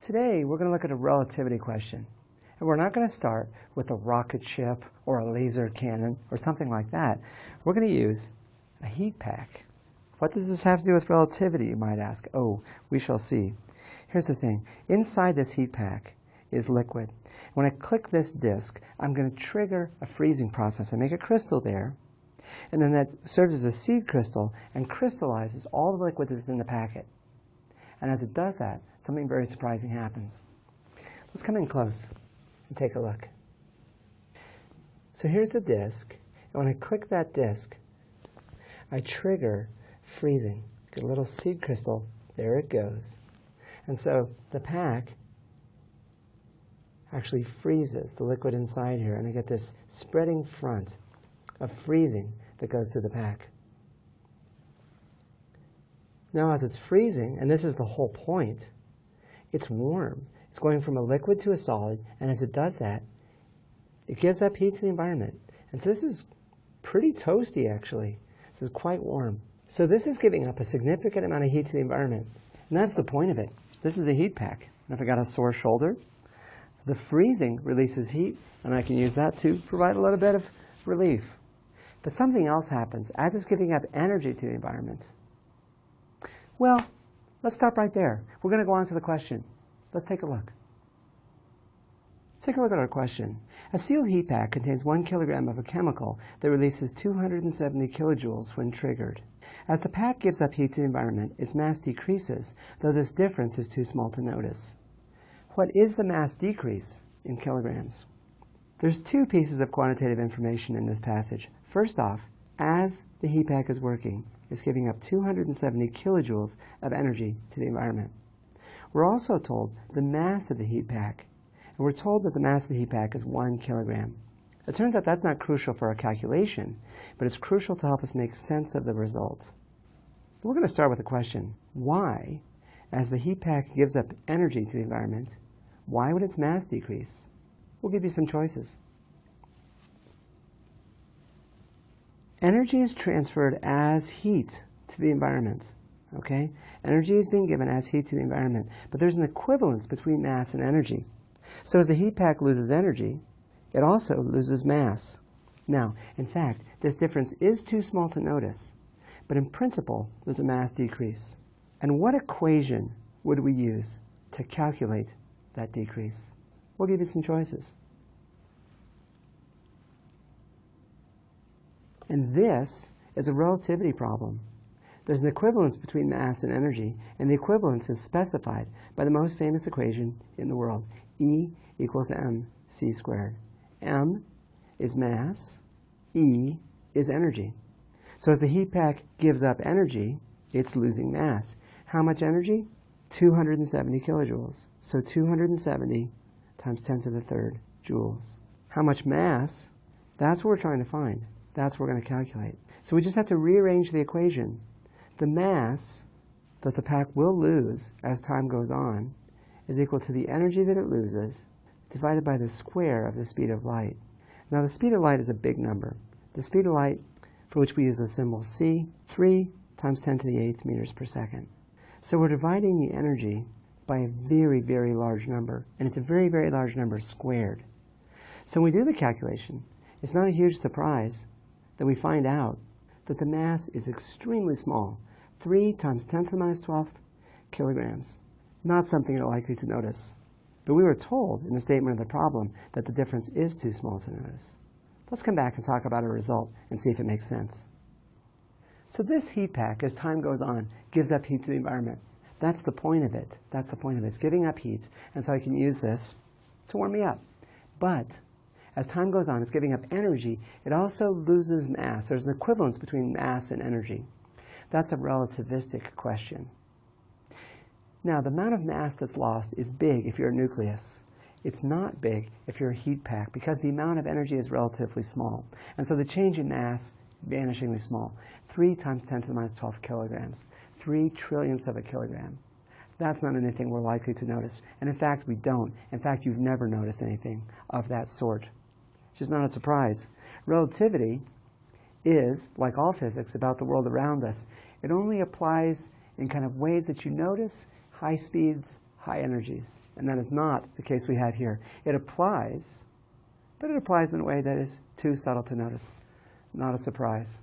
Today, we're going to look at a relativity question. And we're not going to start with a rocket ship or a laser cannon or something like that. We're going to use a heat pack. What does this have to do with relativity, you might ask? Oh, we shall see. Here's the thing. Inside this heat pack is liquid. When I click this disk, I'm going to trigger a freezing process. I make a crystal there, and then that serves as a seed crystal and crystallizes all the liquid that's in the packet. And as it does that, something very surprising happens. Let's come in close and take a look. So here's the disk. And when I click that disk, I trigger freezing. Get a little seed crystal. There it goes. And so the pack actually freezes the liquid inside here. And I get this spreading front of freezing that goes through the pack. Now as it's freezing, and this is the whole point, it's warm. It's going from a liquid to a solid, and as it does that, it gives up heat to the environment. And so this is pretty toasty, actually. This is quite warm. So this is giving up a significant amount of heat to the environment. And that's the point of it. This is a heat pack. And if I got a sore shoulder, the freezing releases heat, and I can use that to provide a little bit of relief. But something else happens as it's giving up energy to the environment. Well, let's stop right there. We're going to go on to the question. Let's take a look. Let's take a look at our question. A sealed heat pack contains 1 kilogram of a chemical that releases 270 kilojoules when triggered. As the pack gives up heat to the environment, its mass decreases, though this difference is too small to notice. What is the mass decrease in kilograms? There's 2 pieces of quantitative information in this passage. First off, as the heat pack is working, it's giving up 270 kilojoules of energy to the environment. We're also told the mass of the heat pack, and we're told that the mass of the heat pack is 1 kilogram. It turns out that's not crucial for our calculation, but it's crucial to help us make sense of the result. We're going to start with a question. Why, as the heat pack gives up energy to the environment, why would its mass decrease? We'll give you some choices. Energy is transferred as heat to the environment. Okay? Energy is being given as heat to the environment, but there's an equivalence between mass and energy. So as the heat pack loses energy, it also loses mass. Now, in fact, this difference is too small to notice, but in principle, there's a mass decrease. And what equation would we use to calculate that decrease? We'll give you some choices. And this is a relativity problem. There's an equivalence between mass and energy, and the equivalence is specified by the most famous equation in the world, E equals mc squared. M is mass, E is energy. So as the heat pack gives up energy, it's losing mass. How much energy? 270 kilojoules. So 270 times 10 to the third joules. How much mass? That's what we're trying to find. That's what we're going to calculate. So we just have to rearrange the equation. The mass that the pack will lose as time goes on is equal to the energy that it loses divided by the square of the speed of light. Now the speed of light is a big number. The speed of light, for which we use the symbol c, 3 times 10 to the 8th meters per second. So we're dividing the energy by a very, very large number, and it's a very, very large number squared. So when we do the calculation, it's not a huge surprise that we find out that the mass is extremely small, 3 times 10 to the minus 12th kilograms. Not something you're likely to notice. But we were told in the statement of the problem that the difference is too small to notice. Let's come back and talk about a result and see if it makes sense. So this heat pack, as time goes on, gives up heat to the environment. That's the point of it. That's the point of it. It's giving up heat, and so I can use this to warm me up. But as time goes on, it's giving up energy. It also loses mass. There's an equivalence between mass and energy. That's a relativistic question. Now, the amount of mass that's lost is big if you're a nucleus. It's not big if you're a heat pack because the amount of energy is relatively small. And so the change in mass is vanishingly small. 3 times 10 to the minus 12 kilograms. 3 trillionths of a kilogram. That's not anything we're likely to notice. And in fact, we don't. In fact, you've never noticed anything of that sort. It's just not a surprise. Relativity is, like all physics, about the world around us. It only applies in kind of ways that you notice: high speeds, high energies. And that is not the case we have here. It applies, but it applies in a way that is too subtle to notice. Not a surprise.